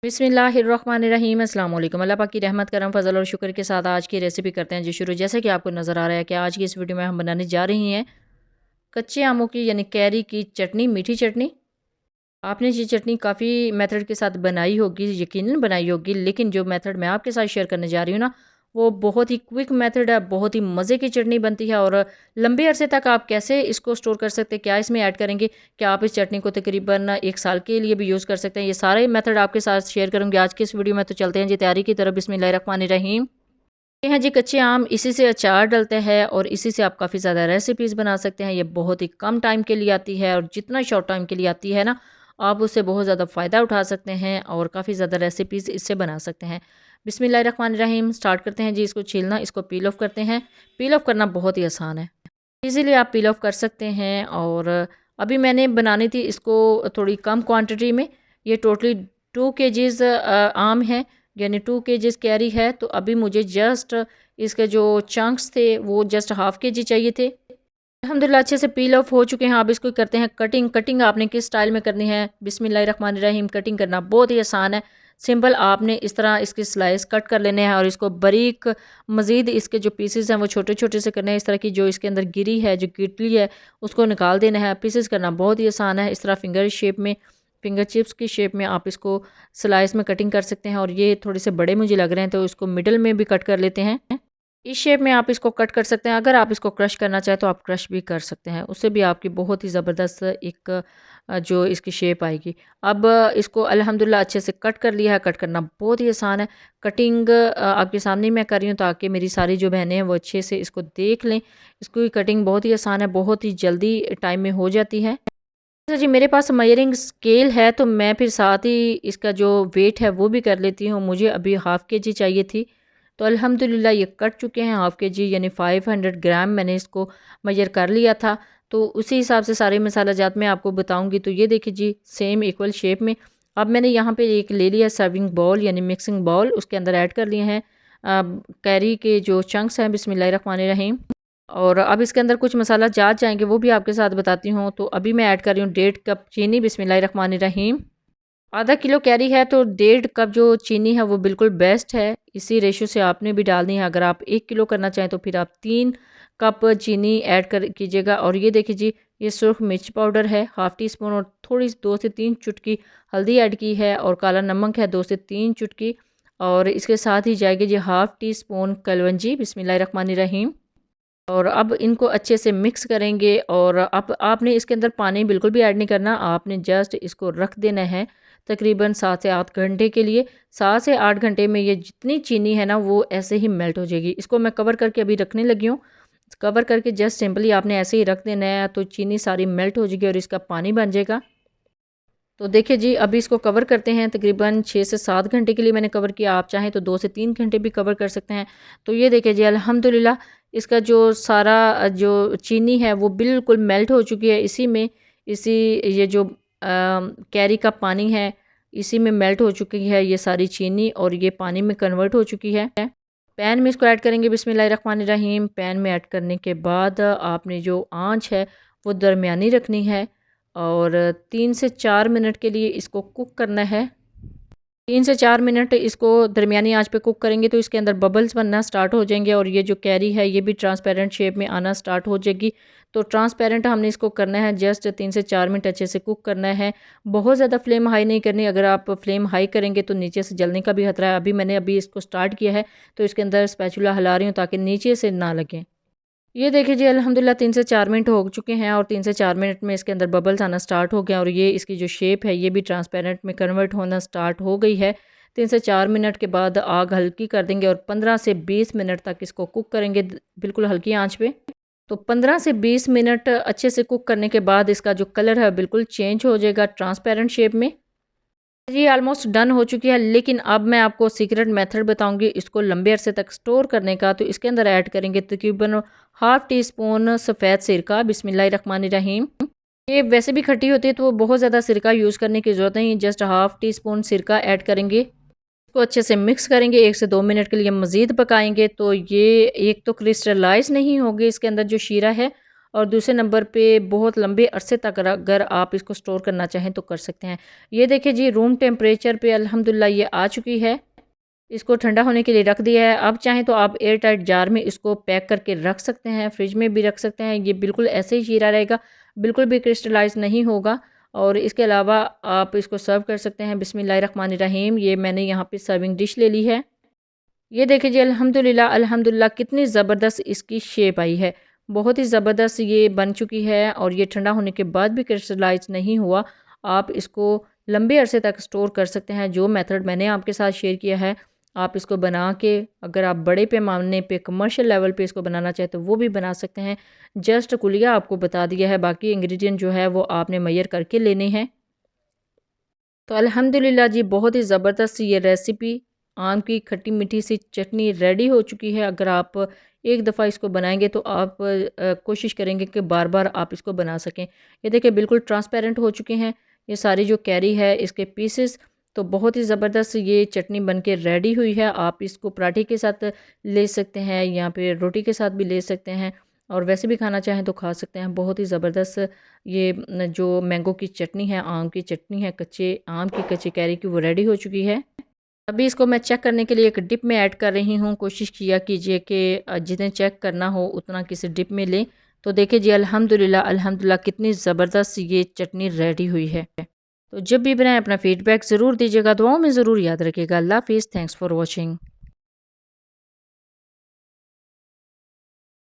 बिस्मिल्लाहिर्रहमानिर्रहीम अस्सलाम वालेकुम। अल्लाह पाक की रहमत करम फजल और शुक्र के साथ आज की रेसिपी करते हैं जी शुरू। जैसे कि आपको नज़र आ रहा है कि आज की इस वीडियो में हम बनाने जा रही हैं कच्चे आमों की यानी कैरी की चटनी, मीठी चटनी। आपने ये चटनी काफ़ी मेथड के साथ बनाई होगी, यकीनन बनाई होगी, लेकिन जो मेथड मैं आपके साथ शेयर करने जा रही हूँ ना, वो बहुत ही क्विक मेथड है, बहुत ही मज़े की चटनी बनती है और लंबे अरसे तक आप कैसे इसको स्टोर कर सकते हैं, क्या इसमें ऐड करेंगे, क्या आप इस चटनी को तकरीबन 1 साल के लिए भी यूज़ कर सकते हैं। ये सारे मेथड आपके साथ शेयर करूँगी आज की इस वीडियो में। तो चलते हैं जी तैयारी की तरफ। बिस्मिल्लाहिर्रहमानिर्रहीम। ये हैं जी कच्चे आम, इसी से अचार डलते हैं और इसी से आप काफ़ी ज़्यादा रेसिपीज़ बना सकते हैं। ये बहुत ही कम टाइम के लिए आती है और जितना शॉर्ट टाइम के लिए आती है ना, आप उससे बहुत ज़्यादा फ़ायदा उठा सकते हैं और काफ़ी ज़्यादा रेसिपीज़ इससे बना सकते हैं। बिस्मिल्लाहिर्रहमानिर्रहीम। स्टार्ट करते हैं जी इसको छीलना, इसको पील ऑफ करते हैं। पील ऑफ करना बहुत ही आसान है, ईज़िली आप पील ऑफ कर सकते हैं। और अभी मैंने बनानी थी इसको थोड़ी कम क्वांटिटी में। ये टोटली 2 केजीज़ आम है, यानी 2 केजीज़ कैरी है। तो अभी मुझे जस्ट इसके जो चंक्स थे वो जस्ट हाफ़ केजी चाहिए थे। अल्हम्दुलिल्लाह अच्छे से पील ऑफ हो चुके हैं। अब इसको करते हैं कटिंग। कटिंग आपने किस स्टाइल में करनी है, बिस्मिल्लाहिर्रहमानिर्रहीम। कटिंग करना बहुत ही आसान है, सिंपल। आपने इस तरह इसकी स्लाइस कट कर लेने हैं और इसको बारीक, मज़ीद इसके जो पीसेस हैं वो छोटे छोटे से करने हैं। इस तरह की जो इसके अंदर गिरी है, जो गिटली है, उसको निकाल देना है। पीसेस करना बहुत ही आसान है। इस तरह फिंगर शेप में, फिंगर चिप्स की शेप में आप इसको स्लाइस में कटिंग कर सकते हैं। और ये थोड़े से बड़े मुझे लग रहे हैं तो इसको मिडल में भी कट कर लेते हैं। इस शेप में आप इसको कट कर सकते हैं। अगर आप इसको क्रश करना चाहें तो आप क्रश भी कर सकते हैं, उससे भी आपकी बहुत ही ज़बरदस्त एक जो इसकी शेप आएगी। अब इसको अल्हम्दुलिल्लाह अच्छे से कट कर लिया है। कट करना बहुत ही आसान है। कटिंग आपके सामने मैं कर रही हूँ ताकि मेरी सारी जो बहनें हैं वो अच्छे से इसको देख लें। इसकी कटिंग बहुत ही आसान है, बहुत ही जल्दी टाइम में हो जाती है। अच्छा जी, मेरे पास मेजरिंग स्केल है तो मैं फिर साथ ही इसका जो वेट है वो भी कर लेती हूँ। मुझे अभी हाफ़ केजी चाहिए थी, तो अल्हम्दुलिल्लाह ये कट चुके हैं हाफ़ केजी, यानी 500 ग्राम मैंने इसको मेजर कर लिया था। तो उसी हिसाब से सारे मसाला जात मैं आपको बताऊँगी। तो ये देखिए जी, सेम इक्वल शेप में। अब मैंने यहाँ पे एक ले लिया सर्विंग बाउल, यानी मिक्सिंग बाउल, उसके अंदर ऐड कर लिए हैं कैरी के जो चंक्स हैं। बिस्मिल्लाहिर्रहमानिर्रहीम। और अब इसके अंदर कुछ मसाला जात जाएँगे, वो भी आपके साथ बताती हूँ। तो अभी मैं ऐड कर रही हूँ 1.5 कप चीनी। बिस्मिल्लाहिर्रहमानिर्रहीम। आधा किलो कैरी है तो 1.5 कप जो चीनी है वो बिल्कुल बेस्ट है। इसी रेशो से आपने भी डालनी है। अगर आप 1 किलो करना चाहें तो फिर आप 3 कप चीनी ऐड कर कीजिएगा। और ये देखिए जी, ये सुर्ख मिर्च पाउडर है हाफ़ टी स्पून, और थोड़ी 2 से 3 चुटकी हल्दी ऐड की है, और काला नमक है 2 से 3 चुटकी। और इसके साथ ही जाएगी जी हाफ़ टी स्पून कलवंजी। बिस्मिल्लाहिर्रहमानिर्रहीम। और अब इनको अच्छे से मिक्स करेंगे। और अब आपने इसके अंदर पानी बिल्कुल भी ऐड नहीं करना, आपने जस्ट इसको रख देना है तकरीबन 7 से 8 घंटे के लिए। 7 से 8 घंटे में ये जितनी चीनी है ना वो ऐसे ही मेल्ट हो जाएगी। इसको मैं कवर करके अभी रखने लगी हूँ। कवर करके जस्ट सिंपली आपने ऐसे ही रख देना है, तो चीनी सारी मेल्ट हो जाएगी और इसका पानी बन जाएगा। तो देखिए जी, अभी इसको कवर करते हैं। तकरीबन 6 से 7 घंटे के लिए मैंने कवर किया, आप चाहें तो 2 से 3 घंटे भी कवर कर सकते हैं। तो ये देखिए जी, अल्हम्दुलिल्लाह इसका जो सारा जो चीनी है वो बिल्कुल मेल्ट हो चुकी है। इसी में ये जो कैरी का पानी है, इसी में मेल्ट हो चुकी है ये सारी चीनी, और ये पानी में कन्वर्ट हो चुकी है। पैन में इसको ऐड करेंगे। बिस्मिल्लाहिर्रहमानिर्रहीम। पैन में ऐड करने के बाद आपने जो आँच है वो दरमियानी रखनी है, और 3 से 4 मिनट के लिए इसको कुक करना है। 3 से 4 मिनट इसको दरमियानी आंच पे कुक करेंगे तो इसके अंदर बबल्स बनना स्टार्ट हो जाएंगे, और ये जो कैरी है ये भी ट्रांसपेरेंट शेप में आना स्टार्ट हो जाएगी। तो ट्रांसपेरेंट हमने इसको करना है, जस्ट 3 से 4 मिनट अच्छे से कुक करना है। बहुत ज़्यादा फ्लेम हाई नहीं करनी, अगर आप फ्लेम हाई करेंगे तो नीचे से जलने का भी खतरा है। अभी इसको स्टार्ट किया है तो इसके अंदर स्पैचुला हिला रही हूँ ताकि नीचे से ना लगे। ये देखिए जी, अल्हम्दुलिल्लाह 3 से 4 मिनट हो चुके हैं, और 3 से 4 मिनट में इसके अंदर बबल्स आना स्टार्ट हो गया, और ये इसकी जो शेप है ये भी ट्रांसपेरेंट में कन्वर्ट होना स्टार्ट हो गई है। 3 से 4 मिनट के बाद आग हल्की कर देंगे और 15 से 20 मिनट तक इसको कुक करेंगे बिल्कुल हल्की आंच पे। तो 15 से 20 मिनट अच्छे से कुक करने के बाद इसका जो कलर है बिल्कुल चेंज हो जाएगा ट्रांसपेरेंट शेप में। जी ऑलमोस्ट डन हो चुकी है, लेकिन अब मैं आपको सीक्रेट मेथड बताऊंगी इसको लंबे अरसे तक स्टोर करने का। तो इसके अंदर ऐड करेंगे तकरीबन हाफ़ टी स्पून सफ़ेद सिरका। बिस्मिल्लाहिर्रहमानिर्रहीम। ये वैसे भी खट्टी होती है तो बहुत ज़्यादा सिरका यूज़ करने की ज़रूरत नहीं, जस्ट हाफ़ टी स्पून सिरका ऐड करेंगे। इसको अच्छे से मिक्स करेंगे, 1 से 2 मिनट के लिए मज़ीद पकाएंगे। तो ये एक तो क्रिस्टलाइज नहीं होगी इसके अंदर जो शीरा है, और दूसरे नंबर पे बहुत लंबे अरसे तक अगर आप इसको स्टोर करना चाहें तो कर सकते हैं। ये देखिए जी, रूम टेम्परेचर पे अल्हम्दुलिल्लाह ये आ चुकी है। इसको ठंडा होने के लिए रख दिया है। अब चाहें तो आप एयर टाइट जार में इसको पैक करके रख सकते हैं, फ्रिज में भी रख सकते हैं। ये बिल्कुल ऐसे ही शीरा रहेगा, बिल्कुल भी क्रिस्टलाइज़ नहीं होगा। और इसके अलावा आप इसको सर्व कर सकते हैं। बिस्मिल्लाहिर्रहमानिर्रहीम। ये मैंने यहाँ पे सर्विंग डिश ले ली है। ये देखिए जी, अल्हम्दुलिल्लाह अल्हम्दुलिल्लाह कितनी ज़बरदस्त इसकी शेप आई है। बहुत ही ज़बरदस्त ये बन चुकी है और ये ठंडा होने के बाद भी क्रिस्टलाइज़ नहीं हुआ। आप इसको लंबे अरसे तक स्टोर कर सकते हैं। जो मेथड मैंने आपके साथ शेयर किया है, आप इसको बना के अगर आप बड़े पैमाने पे कमर्शियल लेवल पे इसको बनाना चाहें तो वो भी बना सकते हैं। जस्ट कुलिया आपको बता दिया है, बाकी इंग्रेडिएंट जो है वो आपने मेजर करके लेने हैं। तो अल्हम्दुलिल्लाह जी, बहुत ही ज़बरदस्त ये रेसिपी आम की खट्टी मीठी सी चटनी रेडी हो चुकी है। अगर आप एक दफ़ा इसको बनाएंगे तो आप कोशिश करेंगे कि बार बार आप इसको बना सकें। ये देखिए बिल्कुल ट्रांसपेरेंट हो चुके हैं ये सारी जो कैरी है, इसके पीसेस। तो बहुत ही ज़बरदस्त ये चटनी बन के रेडी हुई है। आप इसको पराठे के साथ ले सकते हैं या फिर रोटी के साथ भी ले सकते हैं, और वैसे भी खाना चाहें तो खा सकते हैं। बहुत ही ज़बरदस्त ये जो मैंगो की चटनी है, आम की चटनी है, कच्चे आम की, कच्चे कैरी की, वो रेडी हो चुकी है। अभी इसको मैं चेक करने के लिए एक डिप में ऐड कर रही हूँ। कोशिश किया कीजिए कि जितने चेक करना हो उतना किसी डिप में लें। तो देखिए जी, अल्हम्दुलिल्लाह अल्हम्दुलिल्लाह कितनी ज़बरदस्त ये चटनी रेडी हुई है। तो जब भी बनाएं अपना फीडबैक ज़रूर दीजिएगा, दुआओं में ज़रूर याद रखिएगा। अल्लाह हाफ़िज़। Thanks for watching.